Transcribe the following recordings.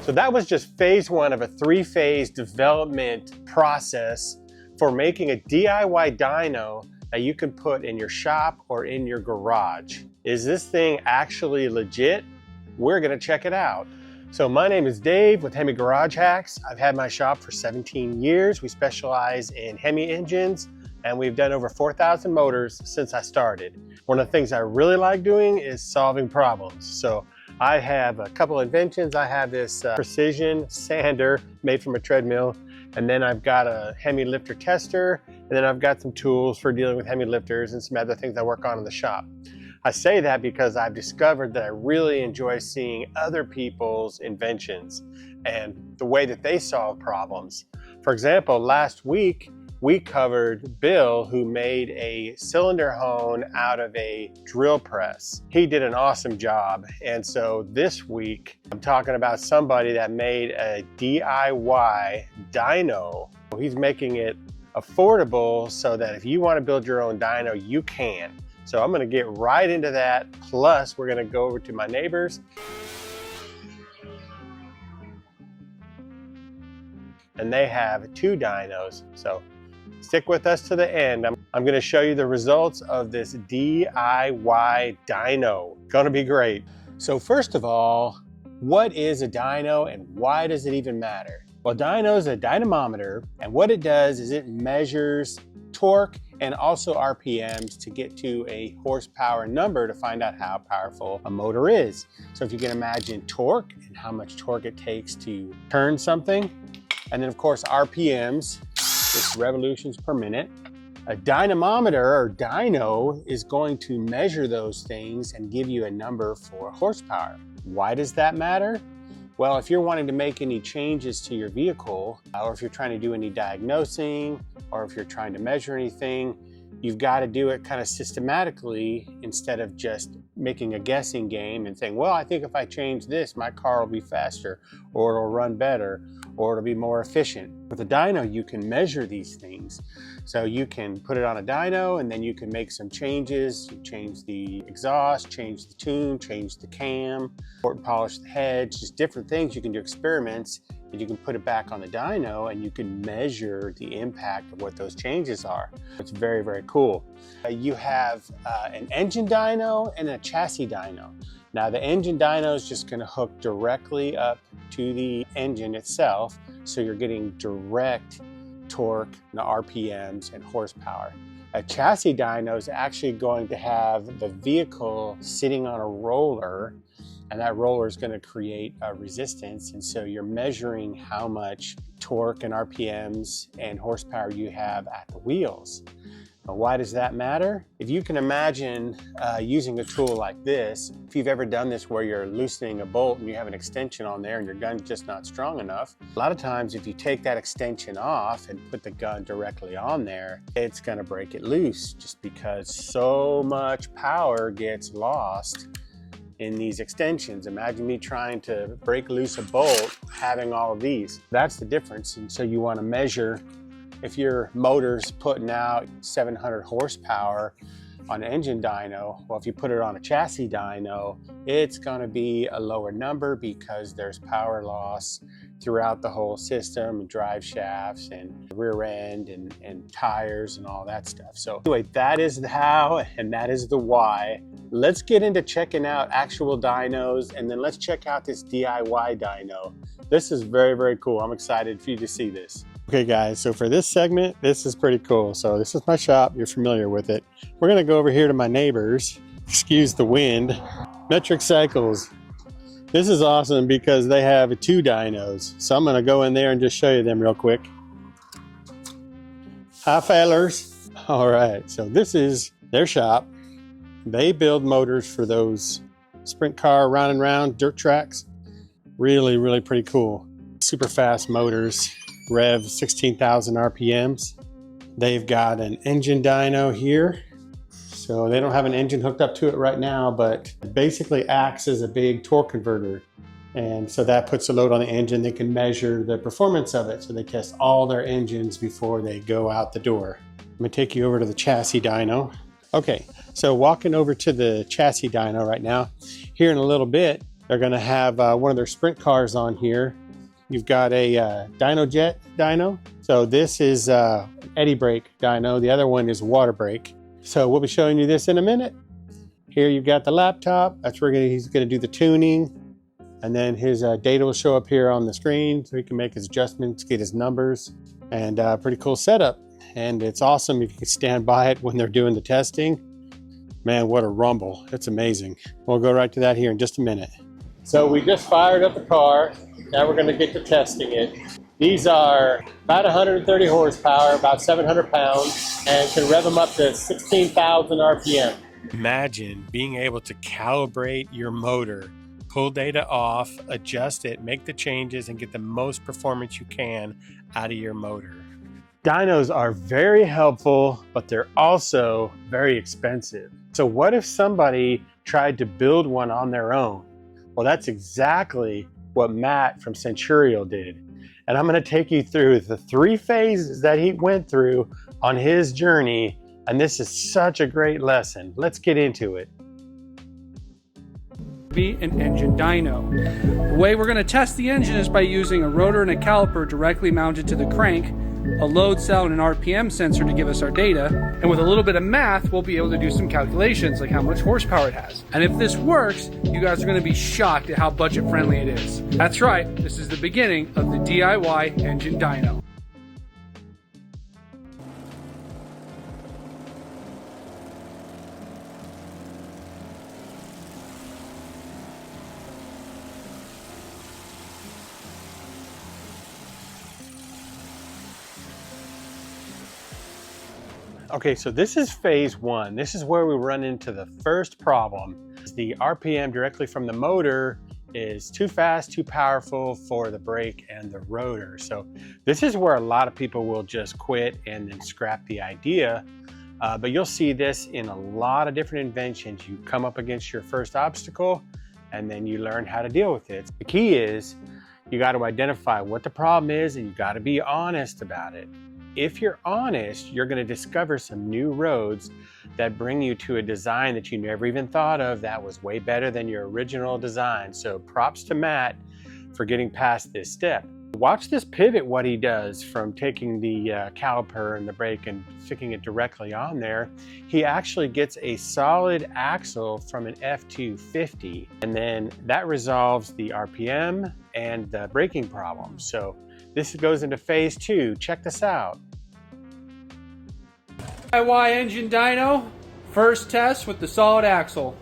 So that was just phase one of a three-phase development process for making a DIY dyno that you can put in your shop or in your garage. Is this thing actually legit? We're gonna check it out. So my name is Dave with Hemi Garage Hacks. I've had my shop for 17 years. We specialize in Hemi engines, and we've done over 4,000 motors since I started. One of the things I really like doing is solving problems. So I have a couple inventions. I have this precision sander made from a treadmill, and then I've got a Hemi lifter tester, and then I've got some tools for dealing with Hemi lifters and some other things I work on in the shop. I say that because I've discovered that I really enjoy seeing other people's inventions and the way that they solve problems. For example, last week, we covered Bill, who made a cylinder hone out of a drill press. He did an awesome job. And so this week, I'm talking about somebody that made a DIY dyno. He's making it affordable so that if you want to build your own dyno, you can. So I'm gonna get right into that. Plus, we're gonna go over to my neighbors. And they have 2 dynos. So stick with us to the end. I'm gonna show you the results of this DIY dyno. Gonna be great. So first of all, what is a dyno and why does it even matter? Well, dyno is a dynamometer, and what it does is it measures torque and also RPMs to get to a horsepower number to find out how powerful a motor is. So if you can imagine torque and how much torque it takes to turn something, and then of course RPMs, it's revolutions per minute. A dynamometer or dyno is going to measure those things and give you a number for horsepower. Why does that matter? Well, if you're wanting to make any changes to your vehicle, or if you're trying to do any diagnosing, or if you're trying to measure anything, you've got to do it kind of systematically instead of just making a guessing game and saying, well, I think if I change this, my car will be faster, or it'll run better, or it'll be more efficient. With a dyno, you can measure these things. So you can put it on a dyno and then you can make some changes. You change the exhaust, change the tune, change the cam, port and polish the heads, just different things. You can do experiments and you can put it back on the dyno and you can measure the impact of what those changes are. It's very, very cool. You have an engine dyno and a chassis dyno. Now the engine dyno is just going to hook directly up to the engine itself, so you're getting direct torque, and RPMs, and horsepower. A chassis dyno is actually going to have the vehicle sitting on a roller, and that roller is going to create a resistance, and so you're measuring how much torque and RPMs and horsepower you have at the wheels. Now, why does that matter? If you can imagine using a tool like this, if you've ever done this where you're loosening a bolt and you have an extension on there and your gun's just not strong enough, a lot of times if you take that extension off and put the gun directly on there, it's gonna break it loose just because so much power gets lost in these extensions. Imagine me trying to break loose a bolt having all of these. That's the difference. And so you wanna measure if your motor's putting out 700 horsepower on an engine dyno, well, if you put it on a chassis dyno, it's gonna be a lower number because there's power loss throughout the whole system, drive shafts and rear end and tires and all that stuff. So anyway, that is the how and that is the why. Let's get into checking out actual dynos, and then let's check out this DIY dyno. This is very, very cool. I'm excited for you to see this. Okay guys, so for this segment, this is pretty cool. So this is my shop, you're familiar with it. We're gonna go over here to my neighbors, excuse the wind, Metric Cycles. This is awesome because they have 2 dynos. So I'm gonna go in there and just show you them real quick. Hi fellers. All right, so this is their shop. They build motors for those sprint car round and round dirt tracks. Really, really pretty cool. Super fast motors. Rev 16,000 RPMs. They've got an engine dyno here. So they don't have an engine hooked up to it right now, but it basically acts as a big torque converter. And so that puts a load on the engine. They can measure the performance of it. So they test all their engines before they go out the door. I'm gonna take you over to the chassis dyno. Okay, so walking over to the chassis dyno right now. Here in a little bit, They're going to have one of their sprint cars on here. You've got a DynoJet dyno. So this is eddy brake dyno. The other one is water brake. So we'll be showing you this in a minute. Here you've got the laptop. That's where he's going to do the tuning. And then his data will show up here on the screen so he can make his adjustments, get his numbers, and pretty cool setup. And it's awesome if you can stand by it when they're doing the testing. Man, what a rumble. It's amazing. We'll go right to that here in just a minute. So we just fired up the car. Now we're going to get to testing it. These are about 130 horsepower, about 700 pounds, and can rev them up to 16,000 RPM. Imagine being able to calibrate your motor, pull data off, adjust it, make the changes, and get the most performance you can out of your motor. Dynos are very helpful, but they're also very expensive. So what if somebody tried to build one on their own? Well, that's exactly what Matt from Centurial did. And I'm going to take you through the 3 phases that he went through on his journey. And this is such a great lesson. Let's get into it. Be an engine dyno. The way we're going to test the engine is by using a rotor and a caliper directly mounted to the crank, a load cell and an RPM sensor to give us our data, and with a little bit of math we'll be able to do some calculations like how much horsepower it has. And if this works, you guys are going to be shocked at how budget friendly it is. That's right, this is the beginning of the DIY engine dyno. Okay, so this is phase 1. This is where we run into the first problem. The RPM directly from the motor is too fast, too powerful for the brake and the rotor. So this is where a lot of people will just quit and then scrap the idea. But you'll see this in a lot of different inventions. You come up against your first obstacle and then you learn how to deal with it. The key is you got to identify what the problem is and you got to be honest about it. If you're honest, you're going to discover some new roads that bring you to a design that you never even thought of that was way better than your original design. So props to Matt for getting past this step. Watch this pivot, what he does from taking the caliper and the brake and sticking it directly on there. He actually gets a solid axle from an F250, and then that resolves the RPM and the braking problem. So this goes into phase 2. Check this out. DIY engine dyno, first test with the solid axle.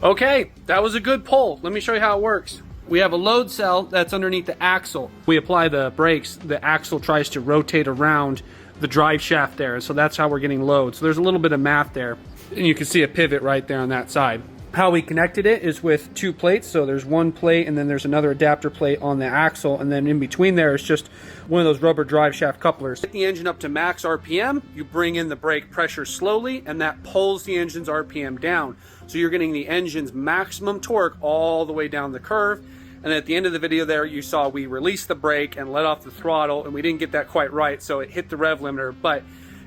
Okay, that was a good pull. Let me show you how it works. We have a load cell that's underneath the axle. We apply the brakes, the axle tries to rotate around the drive shaft there, so that's how we're getting load. So there's a little bit of math there, and you can see a pivot right there on that side. How we connected it is with 2 plates, so there's 1 plate and then there's another adapter plate on the axle, and then in between there is just one of those rubber drive shaft couplers. Get the engine up to max RPM, you bring in the brake pressure slowly, and that pulls the engine's RPM down. So you're getting the engine's maximum torque all the way down the curve. And at the end of the video there, you saw we released the brake and let off the throttle, and we didn't get that quite right, so it hit the rev limiter. But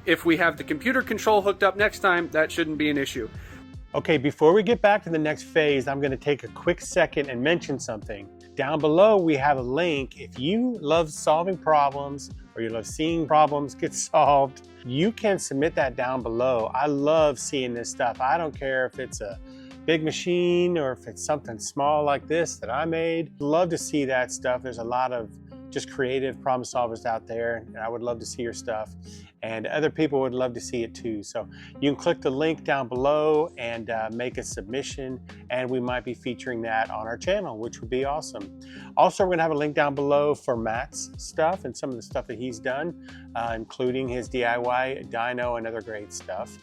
if we have the computer control hooked up next time, that shouldn't be an issue. Okay, before we get back to the next phase, I'm going to take a quick second and mention something. Down below, we have a link. If you love solving problems or you love seeing problems get solved, you can submit that down below. I love seeing this stuff. I don't care if it's a big machine or if it's something small like this that I made. Love to see that stuff. There's a lot of just creative problem solvers out there, and I would love to see your stuff, and other people would love to see it too. So you can click the link down below and make a submission, and we might be featuring that on our channel, which would be awesome. Also, we're gonna have a link down below for Matt's stuff and some of the stuff that he's done, including his DIY dyno and other great stuff.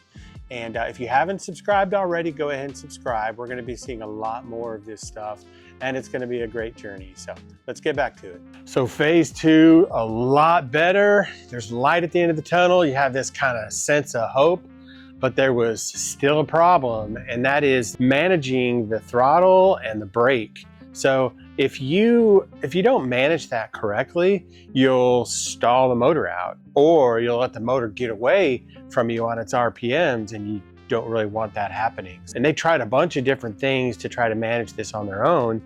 And if you haven't subscribed already, go ahead and subscribe. We're going to be seeing a lot more of this stuff and it's going to be a great journey. So let's get back to it. So phase 2, a lot better. There's light at the end of the tunnel. You have this kind of sense of hope, but there was still a problem, and that is managing the throttle and the brake. So if you don't manage that correctly, you'll stall the motor out, or you'll let the motor get away from you on its RPMs, and you don't really want that happening. And they tried a bunch of different things to try to manage this on their own.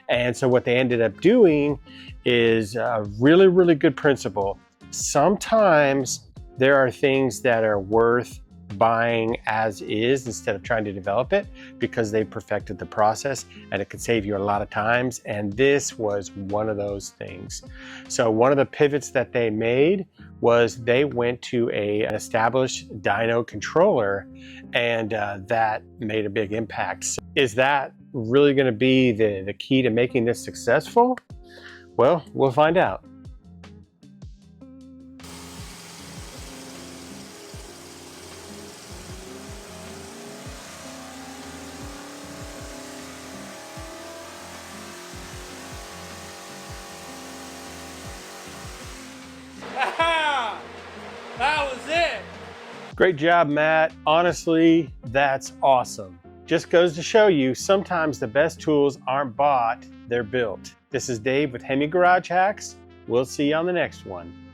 And so what they ended up doing is a really, really good principle. Sometimes there are things that are worth buying as is instead of trying to develop it, because they perfected the process and it could save you a lot of times. And this was one of those things. So one of the pivots that they made was they went to an established dyno controller, and that made a big impact. So is that really going to be the key to making this successful? Well, we'll find out. That was it. Great job, Matt. Honestly, that's awesome. Just goes to show you, sometimes the best tools aren't bought, they're built. This is Dave with Hemi Garage Hacks. We'll see you on the next one.